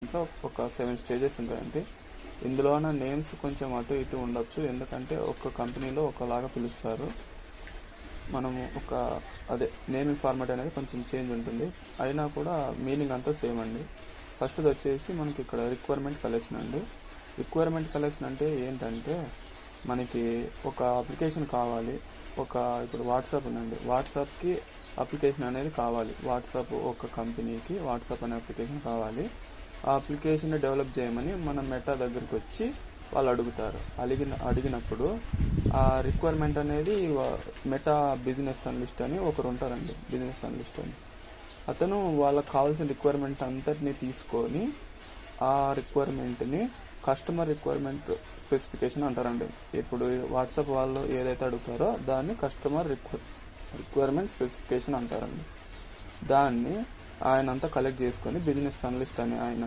ఇంట్లో ఒక 7 స్టేజెస్ ఉంటాయండి. ఇందులోన నేమ్స్ కొంచెం అటు ఇటు ఉండొచ్చు, ఎందుకంటే ఒక్క కంపెనీలో ఒకలాగా పిలుస్తారు. మనము నేమింగ్ ఫార్మాట్ అనేది కొంచెం చేంజ్ ఉంటుంది, అయినా కూడా మీనింగ్ అంతా సేమ్ అండి. ఫస్ట్ది వచ్చేసి మనకి ఇక్కడ రిక్వైర్మెంట్ కలెక్షన్ అండి. రిక్వైర్మెంట్ కలెక్షన్ అంటే ఏంటంటే, మనకి ఒక అప్లికేషన్ కావాలి. ఇప్పుడు వాట్సాప్ ఉందండి, వాట్సాప్కి అప్లికేషన్ అనేది కావాలి. వాట్సాప్ ఒక కంపెనీకి వాట్సాప్ అనే అప్లికేషన్ కావాలి. ఆ అప్లికేషన్ డెవలప్ చేయమని మన మెటా దగ్గరికి వచ్చి వాళ్ళు అడుగుతారు. అడిగినప్పుడు ఆ రిక్వైర్మెంట్ అనేది మెటా బిజినెస్ అనలిస్ట్ అని ఒకరు ఉంటారండి, బిజినెస్ అనలిస్ట్ అని. అతను వాళ్ళకి కావాల్సిన రిక్వైర్మెంట్ అంతటినీ తీసుకొని ఆ రిక్వైర్మెంట్ని కస్టమర్ రిక్వైర్మెంట్ స్పెసిఫికేషన్ అంటారండి. ఇప్పుడు వాట్సాప్ వాళ్ళు ఏదైతే అడుగుతారో దాన్ని కస్టమర్ రిక్వైర్మెంట్ స్పెసిఫికేషన్ అంటారండి. దాన్ని ఆయన అంతా కలెక్ట్ చేసుకొని బిజినెస్ అనలిస్ట్ అని ఆయన